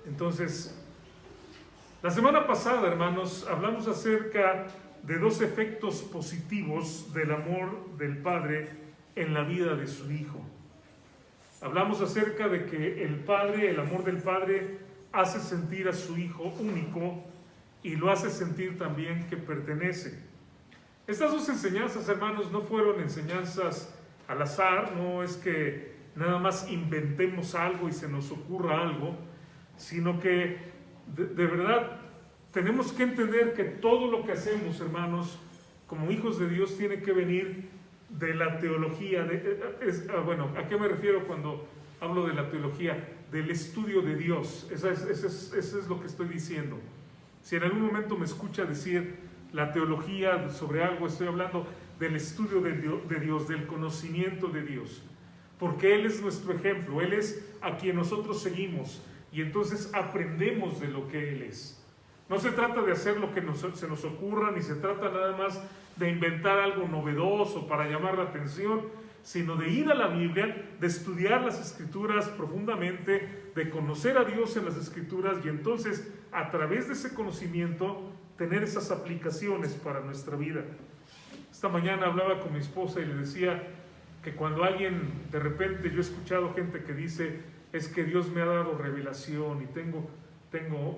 Entonces, la semana pasada, hermanos, hablamos acerca de dos efectos positivos del amor del Padre en la vida de su Hijo. Hablamos acerca de que el amor del Padre hace sentir a su Hijo único y lo hace sentir también que pertenece. Estas dos enseñanzas, hermanos, no fueron enseñanzas al azar, no es que nada más inventemos algo y se nos ocurra algo, sino que de verdad tenemos que entender que todo lo que hacemos, hermanos, como hijos de Dios, tiene que venir de la teología. Bueno, ¿a qué me refiero cuando hablo de la teología? Del estudio de Dios. Eso es lo que estoy diciendo. Si en algún momento me escucha decir la teología sobre algo, estoy hablando del estudio de Dios, del conocimiento de Dios. Porque Él es nuestro ejemplo, Él es a quien nosotros seguimos y entonces aprendemos de lo que Él es. No se trata de hacer lo que se nos ocurra, ni se trata nada más de inventar algo novedoso para llamar la atención, sino de ir a la Biblia, de estudiar las Escrituras profundamente, de conocer a Dios en las Escrituras y entonces a través de ese conocimiento tener esas aplicaciones para nuestra vida. Esta mañana hablaba con mi esposa y le decía que cuando alguien, de repente yo he escuchado gente que dice, es que Dios me ha dado revelación y tengo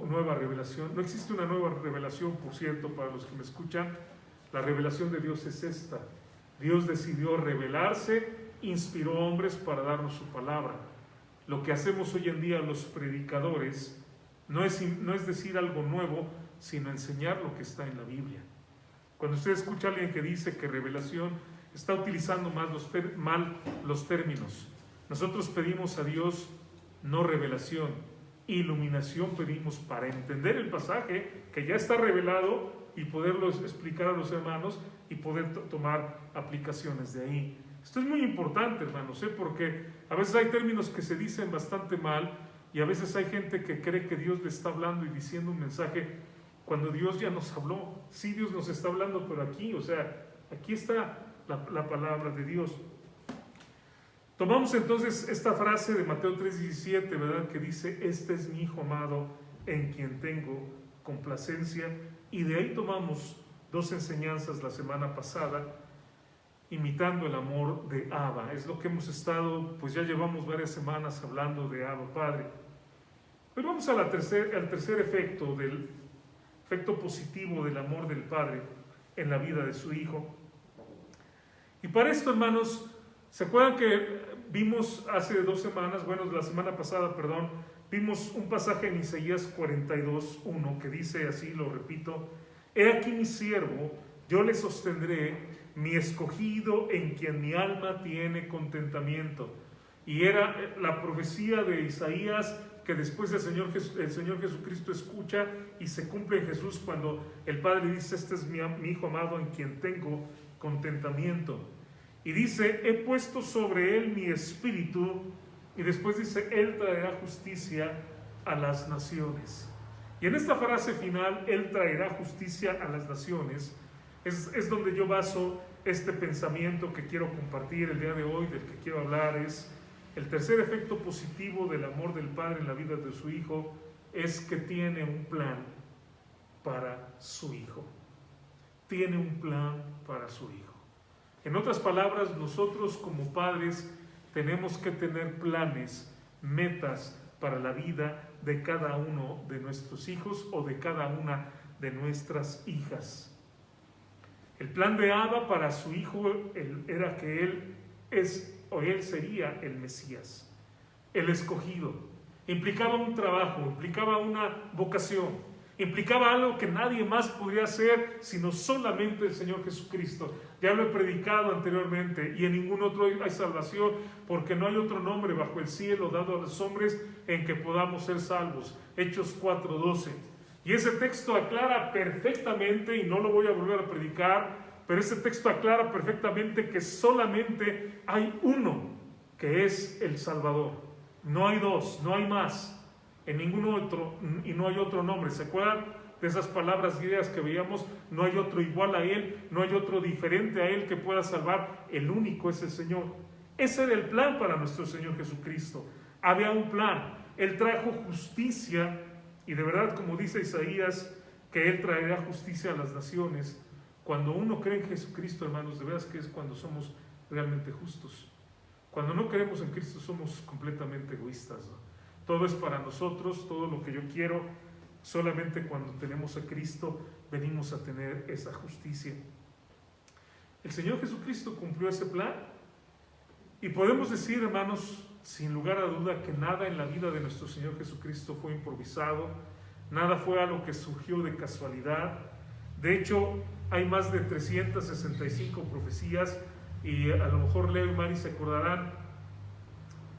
nueva revelación. No existe una nueva revelación, por cierto, para los que me escuchan. La revelación de Dios es esta. Dios decidió revelarse, inspiró hombres para darnos su palabra. Lo que hacemos hoy en día los predicadores no es decir algo nuevo, sino enseñar lo que está en la Biblia. Cuando usted escucha a alguien que dice que revelación, está utilizando mal los términos. Nosotros pedimos a Dios no revelación, iluminación pedimos para entender el pasaje que ya está revelado y poderlo explicar a los hermanos y poder tomar aplicaciones de ahí. Esto es muy importante, hermanos, porque a veces hay términos que se dicen bastante mal y a veces hay gente que cree que Dios le está hablando y diciendo un mensaje cuando Dios ya nos habló. Sí, Dios nos está hablando, pero aquí, aquí está la palabra de Dios. Tomamos entonces esta frase de Mateo 3:17, ¿verdad? Que dice, este es mi Hijo amado en quien tengo complacencia. Y de ahí tomamos dos enseñanzas la semana pasada, imitando el amor de Abba. Es lo que hemos estado, pues ya llevamos varias semanas hablando de Abba Padre. Pero vamos al tercer efecto, del efecto positivo del amor del Padre en la vida de su Hijo. Y para esto, hermanos, ¿se acuerdan que vimos hace 2 semanas, la semana pasada, vimos un pasaje en Isaías 42:1 que dice así, lo repito, he aquí mi siervo, yo le sostendré, mi escogido en quien mi alma tiene contentamiento. Y era la profecía de Isaías que después el Señor Jesucristo escucha y se cumple en Jesús cuando el Padre dice, este es mi Hijo amado en quien tengo contentamiento. Y dice, he puesto sobre él mi espíritu, y después dice, él traerá justicia a las naciones. Y en esta frase final, él traerá justicia a las naciones, es donde yo baso este pensamiento que quiero compartir el día de hoy, del que quiero hablar, es el tercer efecto positivo del amor del Padre en la vida de su Hijo, es que tiene un plan para su Hijo. Tiene un plan para su Hijo. En otras palabras, nosotros como padres tenemos que tener planes, metas para la vida de cada uno de nuestros hijos o de cada una de nuestras hijas. El plan de Abba para su hijo era que él sería el Mesías, el escogido. Implicaba un trabajo, implicaba una vocación, implicaba algo que nadie más podría hacer sino solamente el Señor Jesucristo. Ya lo he predicado anteriormente, y en ningún otro hay salvación, porque no hay otro nombre bajo el cielo dado a los hombres en que podamos ser salvos. Hechos 4:12. Y ese texto aclara perfectamente, y no lo voy a volver a predicar, pero ese texto aclara perfectamente que solamente hay uno, que es el Salvador. No hay dos, no hay más. En ningún otro, y no hay otro nombre. ¿Se acuerdan de esas palabras griegas que veíamos? No hay otro igual a Él, no hay otro diferente a Él que pueda salvar. El único es el Señor. Ese era el plan para nuestro Señor Jesucristo. Había un plan. Él trajo justicia, y de verdad, como dice Isaías, que Él traerá justicia a las naciones. Cuando uno cree en Jesucristo, hermanos, de veras que es cuando somos realmente justos. Cuando no creemos en Cristo somos completamente egoístas, ¿no? Todo es para nosotros, todo lo que yo quiero. Solamente cuando tenemos a Cristo venimos a tener esa justicia. El Señor Jesucristo cumplió ese plan. Y podemos decir, hermanos, sin lugar a duda, que nada en la vida de nuestro Señor Jesucristo fue improvisado. Nada fue algo que surgió de casualidad. De hecho, hay más de 365 profecías, y a lo mejor Leo y Mari se acordarán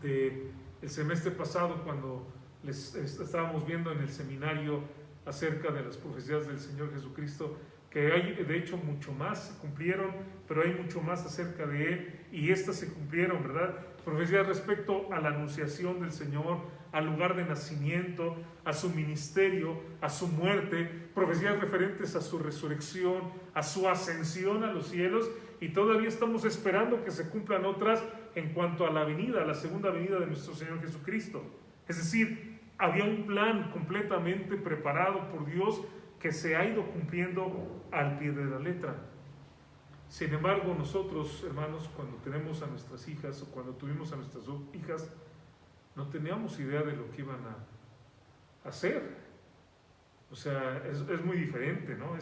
del semestre pasado cuando les estábamos viendo en el seminario acerca de las profecías del Señor Jesucristo, que hay de hecho mucho más, se cumplieron, pero hay mucho más acerca de Él, y estas se cumplieron, ¿verdad? Profecías respecto a la anunciación del Señor, al lugar de nacimiento, a su ministerio, a su muerte, profecías referentes a su resurrección, a su ascensión a los cielos, y todavía estamos esperando que se cumplan otras en cuanto a la venida, a la segunda venida de nuestro Señor Jesucristo. Es decir, había un plan completamente preparado por Dios que se ha ido cumpliendo al pie de la letra. Sin embargo, nosotros, hermanos, cuando tenemos a nuestras hijas o cuando tuvimos a nuestras hijas, no teníamos idea de lo que iban a hacer. O sea, es muy diferente, ¿no?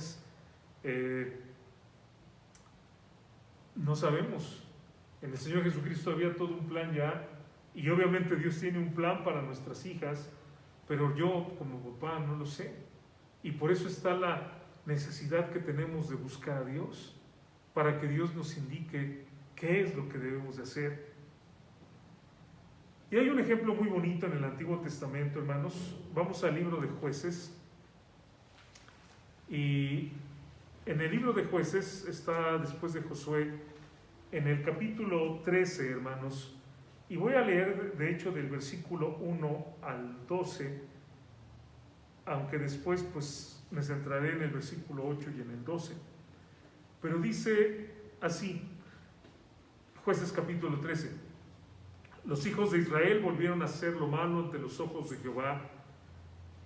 No sabemos. En el Señor Jesucristo había todo un plan ya, y obviamente Dios tiene un plan para nuestras hijas, pero yo como papá no lo sé. Y por eso está la necesidad que tenemos de buscar a Dios, para que Dios nos indique qué es lo que debemos de hacer. Y hay un ejemplo muy bonito en el Antiguo Testamento, hermanos. Vamos al libro de Jueces. Y en el libro de Jueces está, después de Josué, en el capítulo 13, hermanos. Y voy a leer, de hecho, del versículo 1 al 12, aunque después pues me centraré en el versículo 8 y en el 12. Pero dice así, Jueces capítulo 13: los hijos de Israel volvieron a hacer lo malo ante los ojos de Jehová,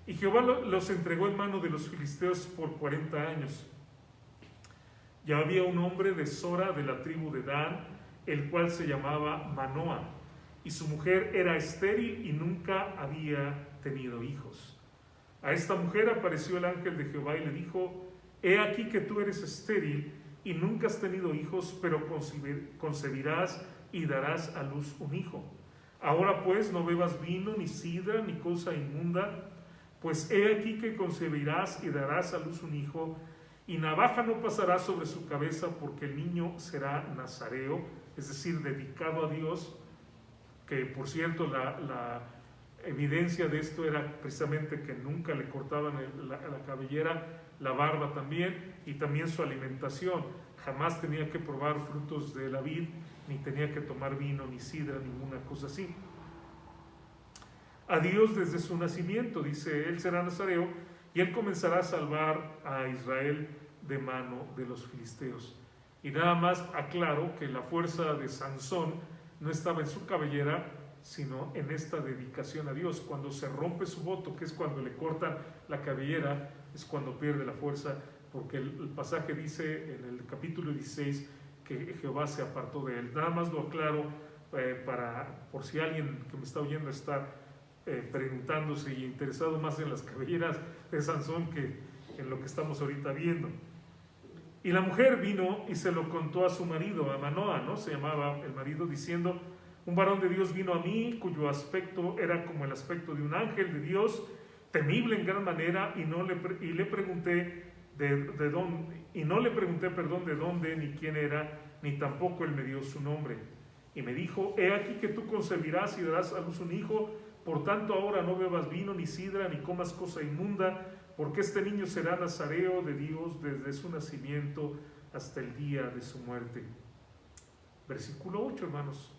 y Jehová los entregó en mano de los filisteos por 40 años. Ya había un hombre de Sora, de la tribu de Dan, el cual se llamaba Manoa, y su mujer era estéril y nunca había tenido hijos. A esta mujer apareció el ángel de Jehová y le dijo: he aquí que tú eres estéril y nunca has tenido hijos, pero concebirás y darás a luz un hijo. Ahora pues no bebas vino, ni sidra, ni cosa inmunda, pues he aquí que concebirás y darás a luz un hijo, y navaja no pasará sobre su cabeza, porque el niño será nazareo, es decir, dedicado a Dios, que por cierto la evidencia de esto era precisamente que nunca le cortaban la cabellera, la barba también, y también su alimentación. Jamás tenía que probar frutos de la vid, ni tenía que tomar vino, ni sidra, ninguna cosa así. A Dios desde su nacimiento, dice, él será nazareo, y él comenzará a salvar a Israel de mano de los filisteos. Y nada más aclaro que la fuerza de Sansón no estaba en su cabellera, sino en esta dedicación a Dios. Cuando se rompe su voto, que es cuando le cortan la cabellera, es cuando pierde la fuerza, porque el pasaje dice en el capítulo 16 que Jehová se apartó de él. Nada más lo aclaro por si alguien que me está oyendo está preguntándose y interesado más en las cabelleras de Sansón que en lo que estamos ahorita viendo. Y la mujer vino y se lo contó a su marido, a Manoa, ¿no? Se llamaba el marido, diciendo: un varón de Dios vino a mí, cuyo aspecto era como el aspecto de un ángel de Dios, temible en gran manera, y no le pregunté de dónde, y no le pregunté, perdón, de dónde, ni quién era, ni tampoco él me dio su nombre. Y me dijo: he aquí que tú concebirás y darás a luz un hijo, por tanto ahora no bebas vino, ni sidra, ni comas cosa inmunda, porque este niño será nazareo de Dios desde su nacimiento hasta el día de su muerte. Versículo 8, hermanos.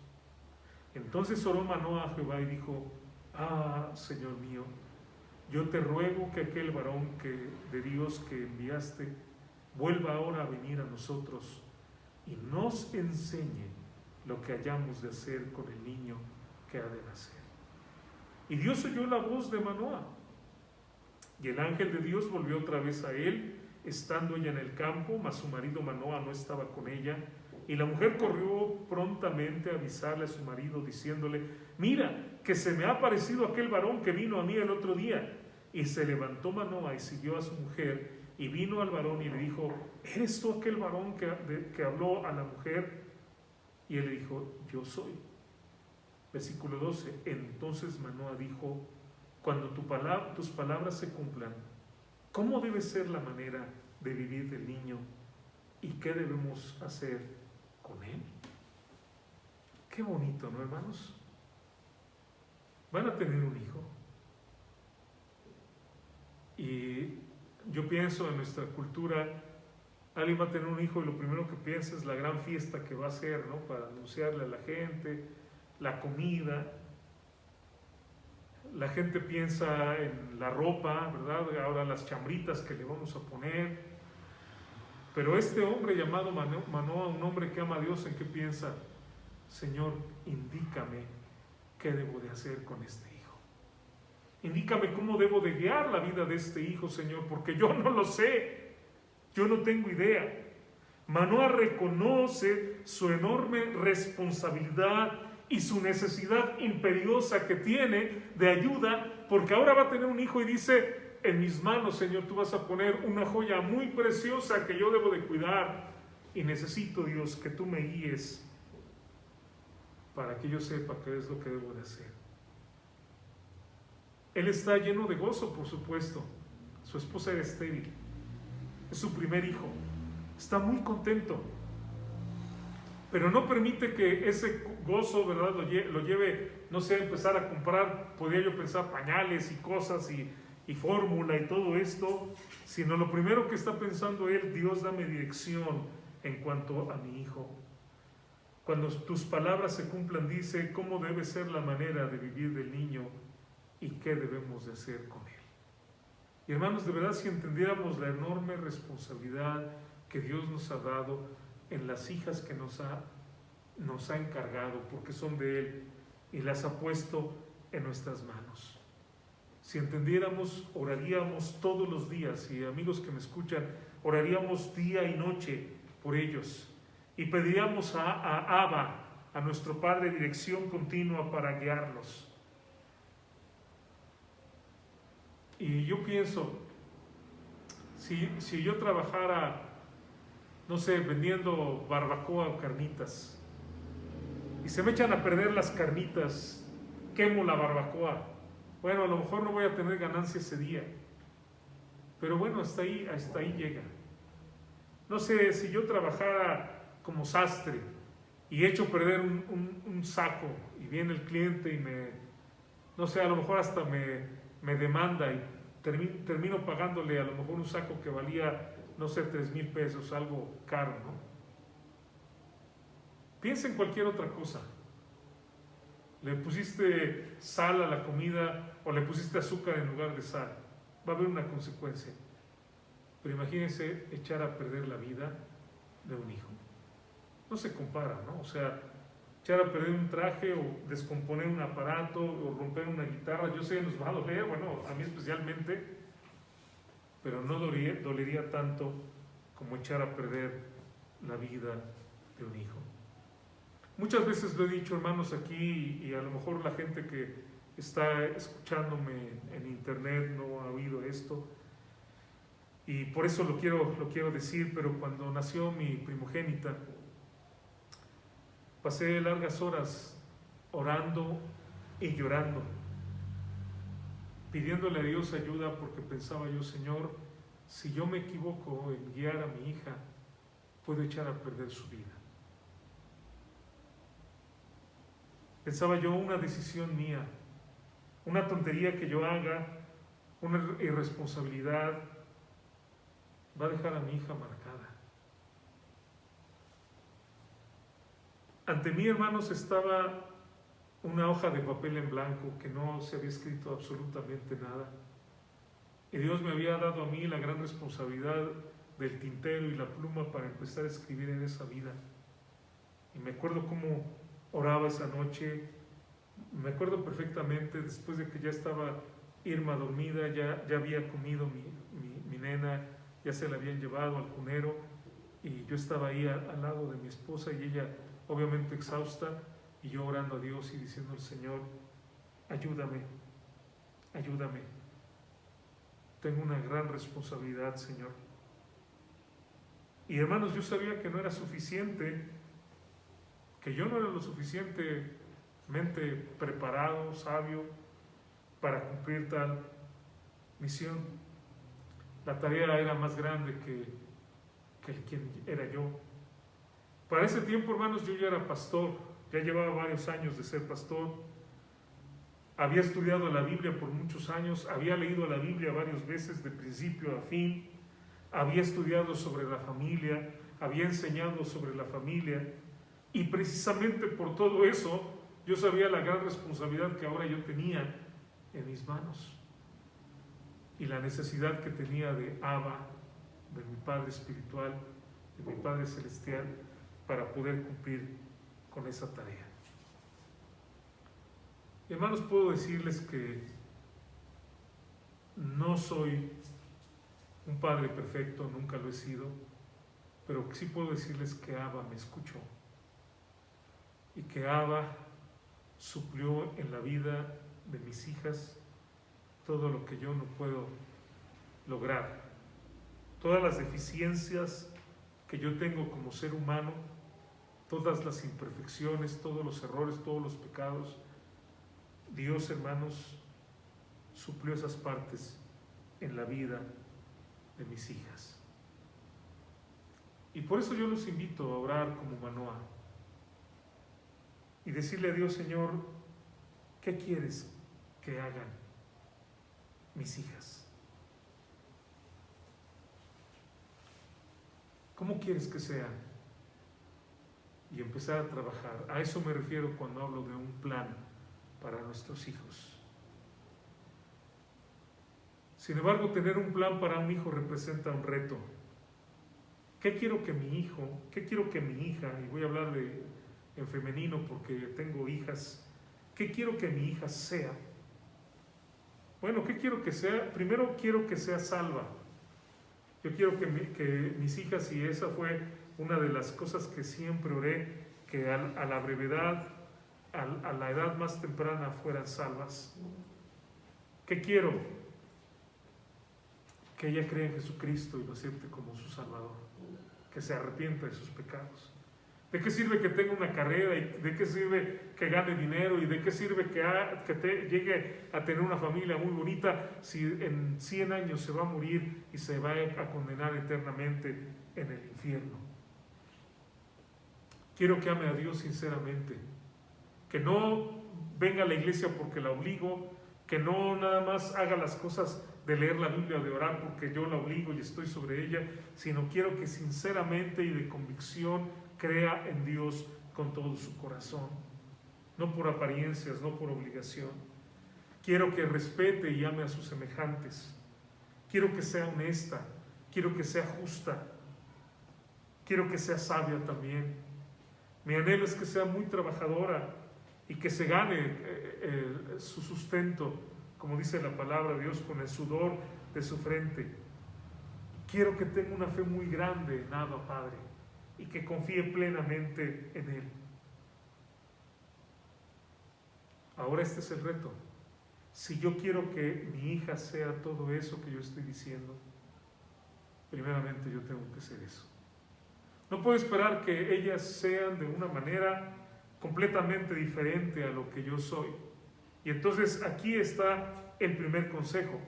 Entonces oró Manoa a Jehová y dijo: ah, Señor mío, yo te ruego que aquel varón de Dios que enviaste vuelva ahora a venir a nosotros y nos enseñe lo que hayamos de hacer con el niño que ha de nacer. Y Dios oyó la voz de Manoah. Y el ángel de Dios volvió otra vez a él, estando ella en el campo, mas su marido Manoah no estaba con ella. Y la mujer corrió prontamente a avisarle a su marido, diciéndole: mira, que se me ha aparecido aquel varón que vino a mí el otro día. Y se levantó Manoah y siguió a su mujer, y vino al varón y le dijo: ¿eres tú aquel varón que habló a la mujer? Y él le dijo: yo soy. Versículo 12. Entonces Manoah dijo: cuando tus palabras se cumplan, ¿cómo debe ser la manera de vivir del niño? ¿Y qué debemos hacer con él? Qué bonito, ¿no, hermanos? Van a tener un hijo. Y yo pienso en nuestra cultura, alguien va a tener un hijo y lo primero que piensa es la gran fiesta que va a hacer, ¿no? Para anunciarle a la gente, la comida. La gente piensa en la ropa, ¿verdad? Ahora las chambritas que le vamos a poner. Pero este hombre llamado Manoah, un hombre que ama a Dios, ¿en qué piensa? Señor, indícame qué debo de hacer con este hijo. Indícame cómo debo de guiar la vida de este hijo, Señor, porque yo no lo sé. Yo no tengo idea. Manoah reconoce su enorme responsabilidad y su necesidad imperiosa que tiene de ayuda, porque ahora va a tener un hijo y dice: en mis manos, Señor, tú vas a poner una joya muy preciosa que yo debo de cuidar, y necesito, Dios, que tú me guíes para que yo sepa qué es lo que debo de hacer. Él está lleno de gozo, por supuesto. Su esposa era estéril, es su primer hijo, está muy contento, pero no permite que ese gozo, ¿verdad?, lo lleve, no sé, a empezar a comprar, podría yo pensar, pañales y cosas y fórmula y todo esto, sino lo primero que está pensando él: Dios, dame dirección en cuanto a mi hijo. Cuando tus palabras se cumplan, dice, ¿cómo debe ser la manera de vivir del niño y qué debemos de hacer con él? Y hermanos, de verdad, si entendiéramos la enorme responsabilidad que Dios nos ha dado en las hijas que nos ha encargado, porque son de Él, y las ha puesto en nuestras manos. Si entendiéramos, oraríamos todos los días, y amigos que me escuchan, oraríamos día y noche por ellos, y pediríamos a Abba, a nuestro Padre, dirección continua para guiarlos. Y yo pienso, si yo trabajara, no sé, vendiendo barbacoa o carnitas, y se me echan a perder las carnitas, quemo la barbacoa, bueno, a lo mejor no voy a tener ganancia ese día, pero bueno, hasta ahí llega. No sé, si yo trabajara como sastre y echo a perder un saco, y viene el cliente y no sé, a lo mejor hasta me demanda, y termino pagándole a lo mejor un saco que valía, no sé, 3,000 pesos, algo caro, ¿no? Piensa en cualquier otra cosa. Le pusiste sal a la comida o le pusiste azúcar en lugar de sal. Va a haber una consecuencia. Pero imagínense echar a perder la vida de un hijo. No se compara, ¿no? O sea, echar a perder un traje o descomponer un aparato o romper una guitarra, yo sé, nos va a doler, bueno, a mí especialmente, pero no dolería tanto como echar a perder la vida de un hijo. Muchas veces lo he dicho, hermanos, aquí, y a lo mejor la gente que está escuchándome en internet no ha oído esto, y por eso lo quiero decir, pero cuando nació mi primogénita, pasé largas horas orando y llorando, pidiéndole a Dios ayuda, porque pensaba yo: Señor, si yo me equivoco en guiar a mi hija, puedo echar a perder su vida. Pensaba yo, una decisión mía, una tontería que yo haga, una irresponsabilidad, va a dejar a mi hija marcada. Ante mí, hermanos, estaba una hoja de papel en blanco que no se había escrito absolutamente nada. Y Dios me había dado a mí la gran responsabilidad del tintero y la pluma para empezar a escribir en esa vida. Y me acuerdo cómo oraba esa noche, Me acuerdo perfectamente, después de que ya estaba Irma dormida, ya había comido mi nena, ya se la habían llevado al cunero, y yo estaba ahí al lado de mi esposa y ella obviamente exhausta, y yo orando a Dios y diciendo al Señor, ayúdame, ayúdame. Tengo una gran responsabilidad, Señor. Y hermanos, yo sabía que no era suficiente, que yo no era lo suficientemente preparado, sabio, para cumplir tal misión. La tarea era más grande que quien era yo. Para ese tiempo, hermanos, yo ya era pastor, ya llevaba varios años de ser pastor. Había estudiado la Biblia por muchos años, había leído la Biblia varias veces de principio a fin, había estudiado sobre la familia, había enseñado sobre la familia, y precisamente por todo eso yo sabía la gran responsabilidad que ahora yo tenía en mis manos y la necesidad que tenía de Abba, de mi Padre espiritual, de mi Padre celestial, para poder cumplir con esa tarea. Hermanos, puedo decirles que no soy un padre perfecto, nunca lo he sido, pero sí puedo decirles que Abba me escuchó y que Abba suplió en la vida de mis hijas todo lo que yo no puedo lograr, todas las deficiencias que yo tengo como ser humano, todas las imperfecciones, todos los errores, todos los pecados. Dios, hermanos, suplió esas partes en la vida de mis hijas. Y por eso yo los invito a orar como Manoah y decirle a Dios, Señor, ¿qué quieres que hagan mis hijas? ¿Cómo quieres que sean? Y empezar a trabajar. A eso me refiero cuando hablo de un plan para nuestros hijos. Sin embargo, tener un plan para un hijo representa un reto. ¿Qué quiero que mi hijo, qué quiero que mi hija, y voy a hablar en femenino porque tengo hijas, qué quiero que mi hija sea? Bueno, ¿qué quiero que sea? Primero quiero que sea salva. Yo quiero que mis hijas, y esa fue una de las cosas que siempre oré, que a la brevedad, a la edad más temprana fueran salvas. ¿Qué quiero? Que ella crea en Jesucristo y lo acepte como su Salvador, que se arrepienta de sus pecados. ¿De qué sirve que tenga una carrera? ¿Y de qué sirve que gane dinero? ¿Y de qué sirve que llegue a tener una familia muy bonita si en 100 años se va a morir y se va a condenar eternamente en el infierno? Quiero que ame a Dios sinceramente, que no venga a la iglesia porque la obligo, que no nada más haga las cosas de leer la Biblia o de orar porque yo la obligo y estoy sobre ella, sino quiero que sinceramente y de convicción crea en Dios con todo su corazón, no por apariencias, no por obligación. Quiero que respete y ame a sus semejantes. Quiero que sea honesta, quiero que sea justa, quiero que sea sabia también. Mi anhelo es que sea muy trabajadora y que se gane su sustento, como dice la palabra de Dios, con el sudor de su frente. Quiero que tenga una fe muy grande en Abba Padre y que confíe plenamente en Él. Ahora este es el reto. Si yo quiero que mi hija sea todo eso que yo estoy diciendo, primeramente yo tengo que ser eso. No puedo esperar que ellas sean de una manera completamente diferente a lo que yo soy. Y entonces aquí está el primer consejo.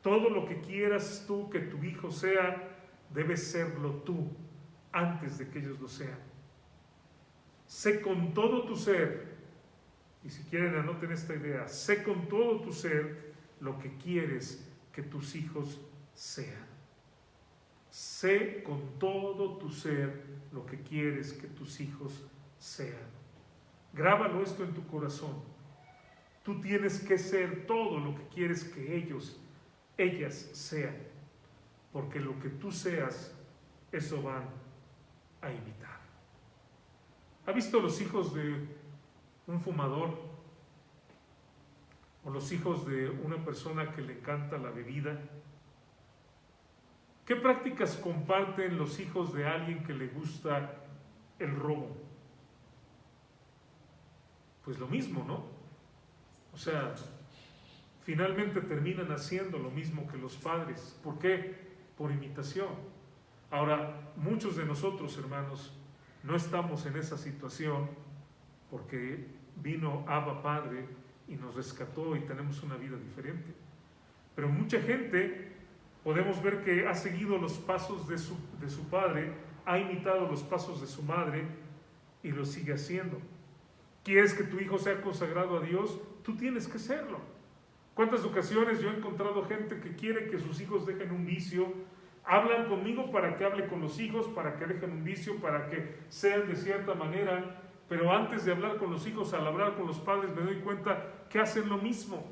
Todo lo que quieras tú que tu hijo sea, debes serlo tú antes de que ellos lo sean. Sé con todo tu ser, y si quieren anoten esta idea, sé con todo tu ser lo que quieres que tus hijos sean. Sé con todo tu ser lo que quieres que tus hijos sean. Grábalo esto en tu corazón. Tú tienes que ser todo lo que quieres que ellas sean, porque lo que tú seas, eso van a imitar. ¿Ha visto los hijos de un fumador? o los hijos de una persona que le encanta la bebida? ¿Qué prácticas comparten los hijos de alguien que le gusta el robo? Pues lo mismo, ¿no? O sea, finalmente terminan haciendo lo mismo que los padres. ¿Por qué? Por imitación. Ahora, muchos de nosotros, hermanos, no estamos en esa situación porque vino Abba Padre y nos rescató y tenemos una vida diferente. Pero mucha gente podemos ver que ha seguido los pasos de su padre, ha imitado los pasos de su madre y lo sigue haciendo. ¿Quieres que tu hijo sea consagrado a Dios? Tú tienes que serlo. ¿Cuántas ocasiones yo he encontrado gente que quiere que sus hijos dejen un vicio? Hablan conmigo para que hable con los hijos, para que dejen un vicio, para que sean de cierta manera, pero antes de hablar con los hijos, al hablar con los padres, me doy cuenta que hacen lo mismo.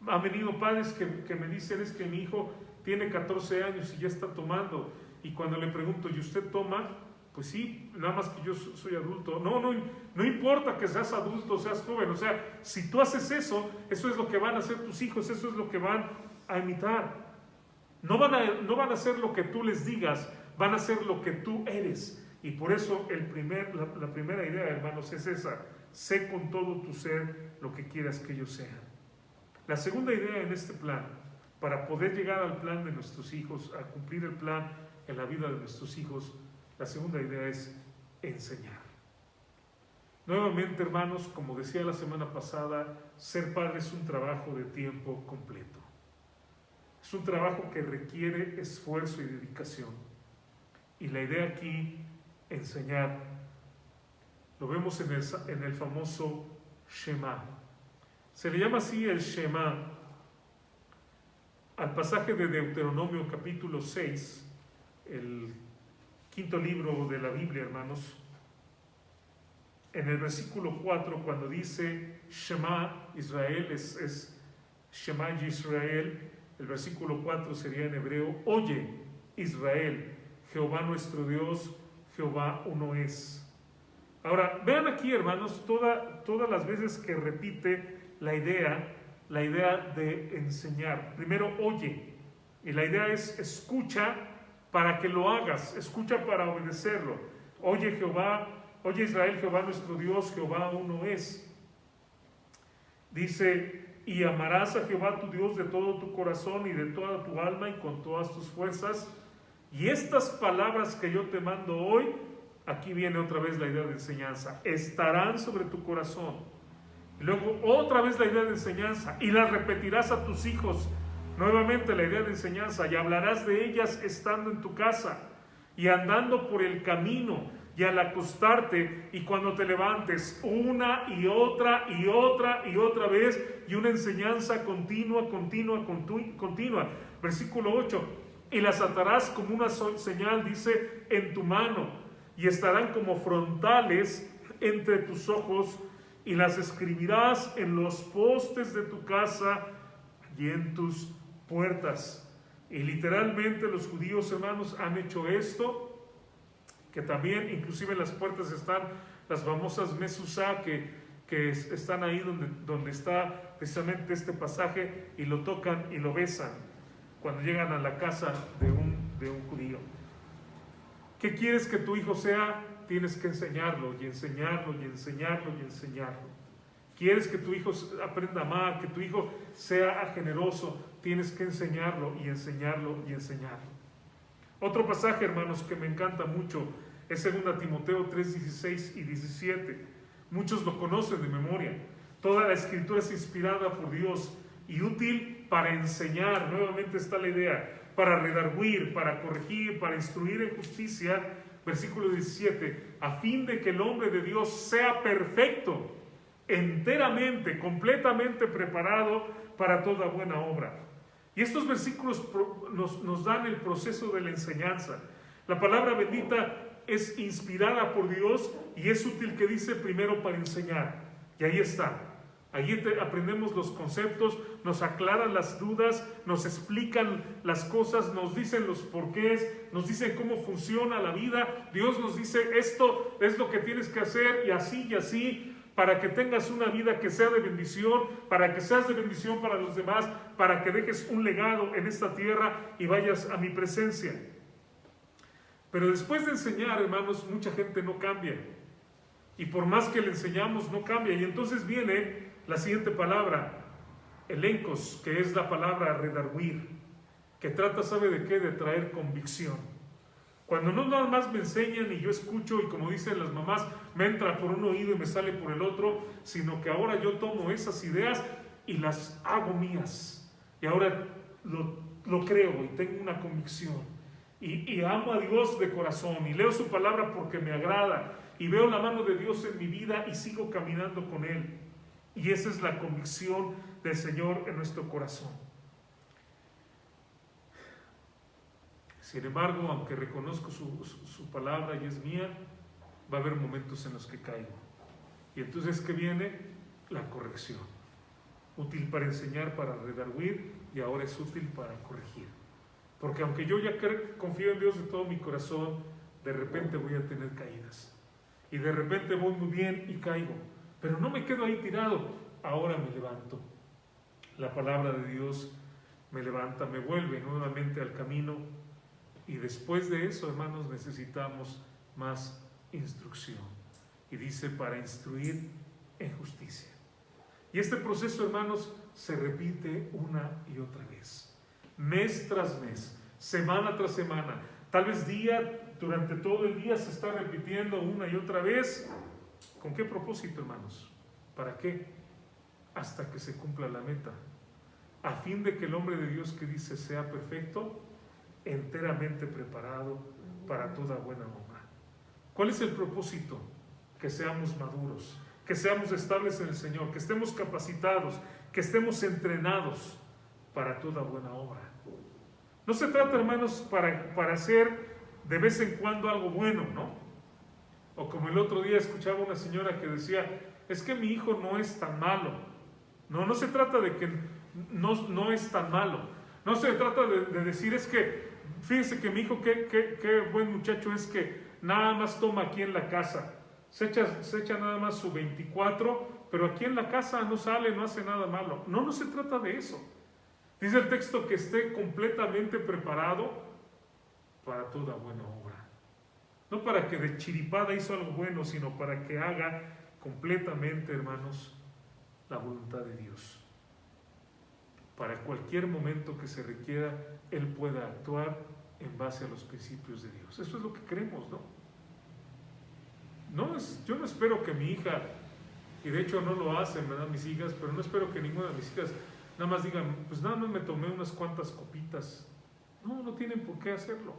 Han venido padres que me dicen, es que mi hijo tiene 14 años y ya está tomando, y cuando le pregunto, ¿y usted toma? Pues sí, nada más que yo soy adulto. No importa que seas adulto, seas joven, o sea, si tú haces eso, eso es lo que van a hacer tus hijos, eso es lo que van a imitar. No van a hacer lo que tú les digas, van a hacer lo que tú eres. Y por eso la primera idea, hermanos, es esa: sé con todo tu ser lo que quieras que ellos sean. La segunda idea en este plan, para poder llegar al plan de nuestros hijos, a cumplir el plan en la vida de nuestros hijos, la segunda idea es enseñar. Nuevamente, hermanos, como decía la semana pasada, ser padre es un trabajo de tiempo completo. Es un trabajo que requiere esfuerzo y dedicación. Y la idea aquí, enseñar, lo vemos en el famoso Shema. Se le llama así el Shema al pasaje de Deuteronomio capítulo 6, el quinto libro de la Biblia, hermanos. En el versículo 4, cuando dice Shema Israel, es Shema Yisrael. El versículo 4 sería en hebreo: oye Israel, Jehová nuestro Dios, Jehová uno es. Ahora, vean aquí, hermanos, todas las veces que repite la idea de enseñar. Primero, oye, y la idea es escucha para que lo hagas, escucha para obedecerlo. Oye Jehová, oye Israel, Jehová nuestro Dios, Jehová uno es. Dice: y amarás a Jehová tu Dios de todo tu corazón y de toda tu alma y con todas tus fuerzas. Y estas palabras que yo te mando hoy, aquí viene otra vez la idea de enseñanza, estarán sobre tu corazón. Y luego otra vez la idea de enseñanza, y las repetirás a tus hijos. Nuevamente la idea de enseñanza, y hablarás de ellas estando en tu casa y andando por el camino y al acostarte y cuando te levantes, una y otra y otra y otra vez, y una enseñanza continua. Versículo 8, y las atarás como una señal, dice, en tu mano, y estarán como frontales entre tus ojos, y las escribirás en los postes de tu casa y en tus puertas. Y literalmente los judíos, hermanos, han hecho esto, que también inclusive en las puertas están las famosas mezuzá que están ahí donde está precisamente este pasaje, y lo tocan y lo besan cuando llegan a la casa de un judío. ¿Qué quieres que tu hijo sea? Tienes que enseñarlo y enseñarlo y enseñarlo y enseñarlo. ¿Quieres que tu hijo aprenda a amar, que tu hijo sea generoso? Tienes que enseñarlo y enseñarlo y enseñarlo. Otro pasaje, hermanos, que me encanta mucho es 2 Timoteo 3, 16 y 17. Muchos lo conocen de memoria. Toda la escritura es inspirada por Dios y útil para enseñar. Nuevamente está la idea: para redarguir, para corregir, para instruir en justicia. Versículo 17, a fin de que el hombre de Dios sea perfecto, enteramente, completamente preparado para toda buena obra. Y estos versículos nos dan el proceso de la enseñanza. La palabra bendita es inspirada por Dios y es útil, que dice, primero para enseñar. Y ahí está. Allí aprendemos los conceptos, nos aclaran las dudas, nos explican las cosas, nos dicen los porqués, nos dicen cómo funciona la vida. Dios nos dice, esto es lo que tienes que hacer, y así y así. para que tengas una vida que sea de bendición, para que seas de bendición para los demás, para que dejes un legado en esta tierra y vayas a mi presencia. Pero después de enseñar, hermanos, mucha gente no cambia. Y por más que le enseñamos, no cambia. Y entonces viene la siguiente palabra, elencos, que es la palabra redarguir, que trata, ¿sabe de qué? De traer convicción. Cuando no nada más me enseñan y yo escucho y como dicen las mamás, me entra por un oído y me sale por el otro, sino que ahora yo tomo esas ideas y las hago mías. Y ahora lo creo y tengo una convicción. Y amo a Dios de corazón y leo su palabra porque me agrada y veo la mano de Dios en mi vida y sigo caminando con Él. Y esa es la convicción del Señor en nuestro corazón. Sin embargo, aunque reconozco su palabra y es mía, va a haber momentos en los que caigo. Y entonces, ¿qué viene? La corrección. Útil para enseñar, para redarguir, y ahora es útil para corregir. Porque aunque yo ya confío en Dios de todo mi corazón, de repente voy a tener caídas. Y de repente voy muy bien y caigo. Pero no me quedo ahí tirado. Ahora me levanto. La palabra de Dios me levanta, me vuelve nuevamente al camino. Y después de eso, hermanos, necesitamos más instrucción. Y dice, para instruir en justicia. Y este proceso, hermanos, se repite una y otra vez. Mes tras mes, semana tras semana. Tal vez durante todo el día se está repitiendo una y otra vez. ¿Con qué propósito, hermanos? ¿Para qué? Hasta que se cumpla la meta. A fin de que el hombre de Dios que dice sea perfecto, enteramente preparado para toda buena obra. ¿Cuál es el propósito? Que seamos maduros, que seamos estables en el Señor, que estemos capacitados, que estemos entrenados para toda buena obra. No se trata, hermanos, para hacer de vez en cuando algo bueno, ¿no? O como el otro día escuchaba una señora que decía, es que mi hijo no es tan malo. No se trata de que no es tan malo. No se trata de decir, es que, fíjense que mi hijo, qué buen muchacho es que nada más toma aquí en la casa. Se echa nada más su 24, pero aquí en la casa no sale, no hace nada malo. No se trata de eso. Dice el texto que esté completamente preparado para toda buena obra. No para que de chiripada hizo algo bueno, sino para que haga completamente, hermanos, la voluntad de Dios. Para cualquier momento que se requiera, Él pueda actuar en base a los principios de Dios. Eso es lo que creemos, ¿no? Yo no espero que mi hija, y de hecho no lo hacen, ¿verdad? Mis hijas, pero no espero que ninguna de mis hijas nada más digan, pues nada más me tomé unas cuantas copitas. No tienen por qué hacerlo.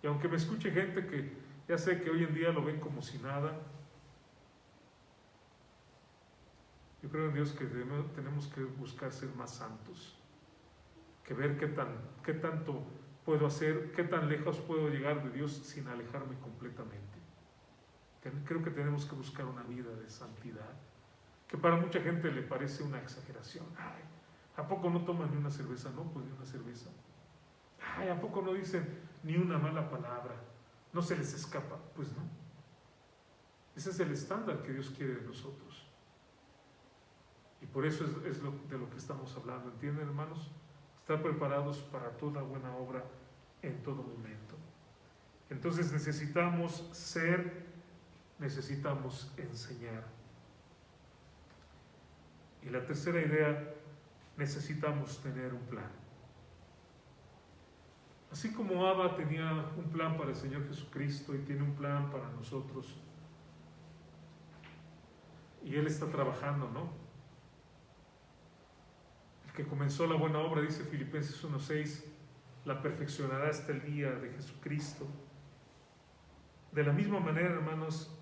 Y aunque me escuche gente que ya sé que hoy en día lo ven como si nada, yo creo en Dios que tenemos que buscar ser más santos, que ver qué tanto puedo hacer, qué tan lejos puedo llegar de Dios sin alejarme completamente. Creo que tenemos que buscar una vida de santidad, que para mucha gente le parece una exageración. Ay, ¿a poco no toman ni una cerveza? No, pues ni una cerveza. Ay, ¿a poco no dicen ni una mala palabra? No se les escapa. Pues no. Ese es el estándar que Dios quiere de nosotros. Y por eso es de lo que estamos hablando. ¿Entienden, hermanos? Estar preparados para toda buena obra en todo momento. Entonces necesitamos enseñar. Y la tercera idea, necesitamos tener un plan. Así como Abba tenía un plan para el Señor Jesucristo y tiene un plan para nosotros, y Él está trabajando, ¿no? El que comenzó la buena obra, dice Filipenses 1:6, la perfeccionará hasta el día de Jesucristo. De la misma manera, hermanos,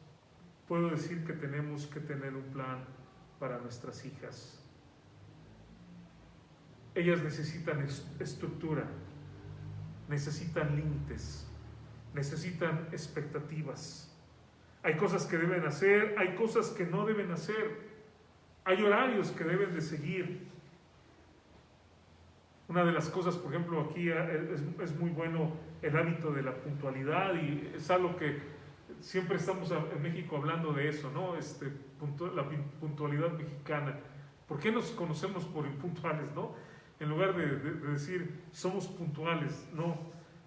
puedo decir que tenemos que tener un plan para nuestras hijas. Ellas necesitan estructura, necesitan límites, necesitan expectativas. Hay cosas que deben hacer, hay cosas que no deben hacer, hay horarios que deben de seguir. Una de las cosas, por ejemplo, aquí es muy bueno el hábito de la puntualidad y es algo que siempre estamos en México hablando de eso, ¿no? La puntualidad mexicana. ¿Por qué nos conocemos por impuntuales, no? En lugar de decir somos puntuales, no.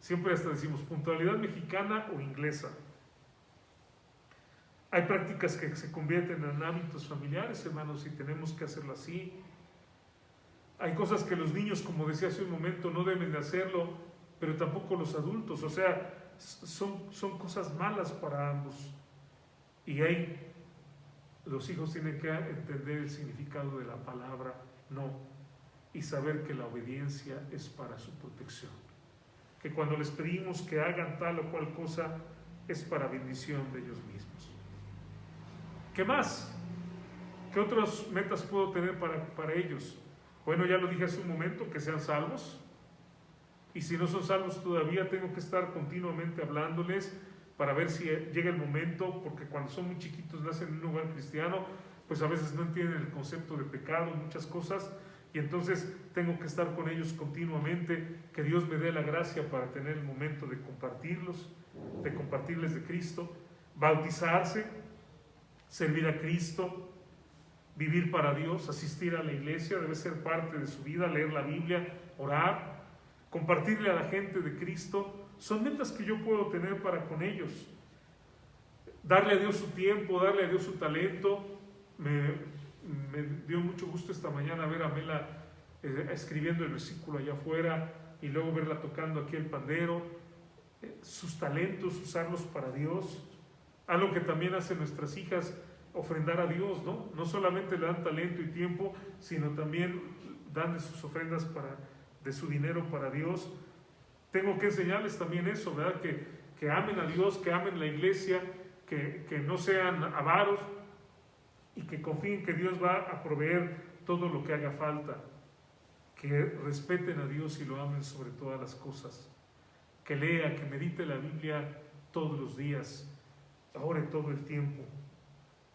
Siempre hasta decimos puntualidad mexicana o inglesa. Hay prácticas que se convierten en hábitos familiares, hermanos, y tenemos que hacerlo así. Hay cosas que los niños, como decía hace un momento, no deben de hacerlo, pero tampoco los adultos. O sea, son cosas malas para ambos. Y ahí los hijos tienen que entender el significado de la palabra no y saber que la obediencia es para su protección. Que cuando les pedimos que hagan tal o cual cosa es para bendición de ellos mismos. ¿Qué más? ¿Qué otras metas puedo tener para ellos? Bueno, ya lo dije hace un momento, que sean salvos. Y si no son salvos todavía, tengo que estar continuamente hablándoles para ver si llega el momento, porque cuando son muy chiquitos, nacen en un hogar cristiano, pues a veces no entienden el concepto de pecado, muchas cosas, y entonces tengo que estar con ellos continuamente, que Dios me dé la gracia para tener el momento de compartirles de Cristo, bautizarse, servir a Cristo, vivir para Dios, asistir a la iglesia, debe ser parte de su vida, leer la Biblia, orar, compartirle a la gente de Cristo. Son metas que yo puedo tener para con ellos. Darle a Dios su tiempo, darle a Dios su talento. Me dio mucho gusto esta mañana ver a Mela escribiendo el versículo allá afuera y luego verla tocando aquí el pandero. Sus talentos, usarlos para Dios. Algo que también hacen nuestras hijas, ofrendar a Dios, ¿no? No solamente le dan talento y tiempo, sino también dan de sus ofrendas de su dinero para Dios. Tengo que enseñarles también eso, ¿verdad? Que amen a Dios, que amen la iglesia, que no sean avaros y que confíen que Dios va a proveer todo lo que haga falta. Que respeten a Dios y lo amen sobre todas las cosas. Que lea, que medite la Biblia todos los días, ore todo el tiempo.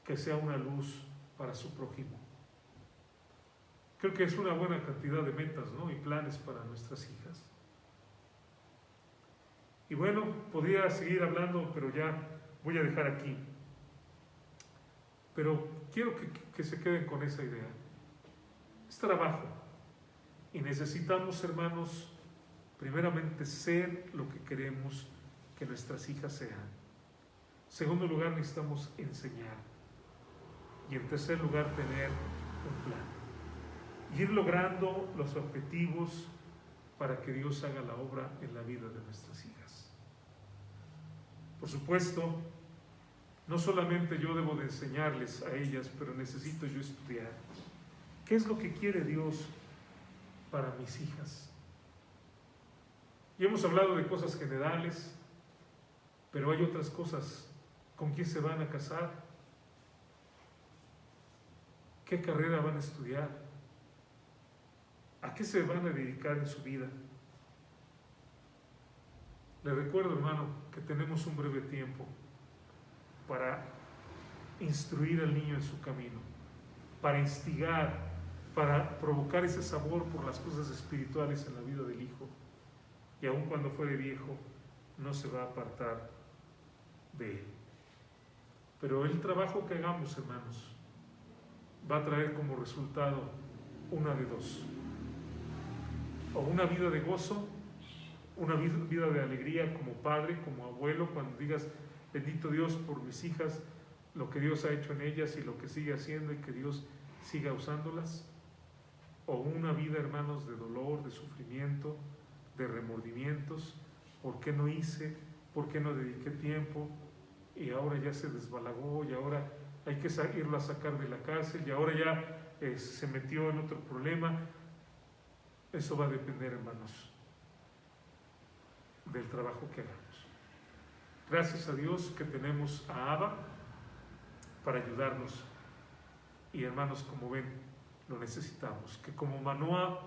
Que sea una luz para su prójimo. Creo que es una buena cantidad de metas, ¿no? Y planes para nuestras hijas. Y bueno, podría seguir hablando, pero ya voy a dejar aquí. Pero quiero que se queden con esa idea. Es trabajo. Y necesitamos, hermanos, primeramente ser lo que queremos que nuestras hijas sean. En segundo lugar, necesitamos enseñar. Y en tercer lugar, tener un plan. Y ir logrando los objetivos para que Dios haga la obra en la vida de nuestras hijas. Por supuesto, no solamente yo debo de enseñarles a ellas, pero necesito yo estudiar. ¿Qué es lo que quiere Dios para mis hijas? Y hemos hablado de cosas generales, pero hay otras cosas. ¿Con quién se van a casar? ¿Qué carrera van a estudiar? ¿A qué se van a dedicar en su vida? Les recuerdo, hermano, que tenemos un breve tiempo para instruir al niño en su camino, para instigar, para provocar ese sabor por las cosas espirituales en la vida del hijo. Y aun cuando fuere viejo, no se va a apartar de él. Pero el trabajo que hagamos, hermanos, va a traer como resultado una de dos. O una vida de gozo, una vida de alegría como padre, como abuelo, cuando digas, bendito Dios por mis hijas, lo que Dios ha hecho en ellas y lo que sigue haciendo y que Dios siga usándolas. O una vida, hermanos, de dolor, de sufrimiento, de remordimientos. ¿Por qué no hice? ¿Por qué no dediqué tiempo? Y ahora ya se desbalagó y ahora hay que irlo a sacar de la cárcel y ahora ya se metió en otro problema. Eso va a depender, hermanos, del trabajo que hagamos. Gracias a Dios que tenemos a Abba para ayudarnos. Y hermanos, como ven, lo necesitamos. Que como Manoah,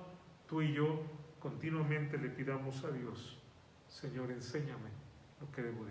tú y yo continuamente le pidamos a Dios, Señor, enséñame lo que debo de hacer.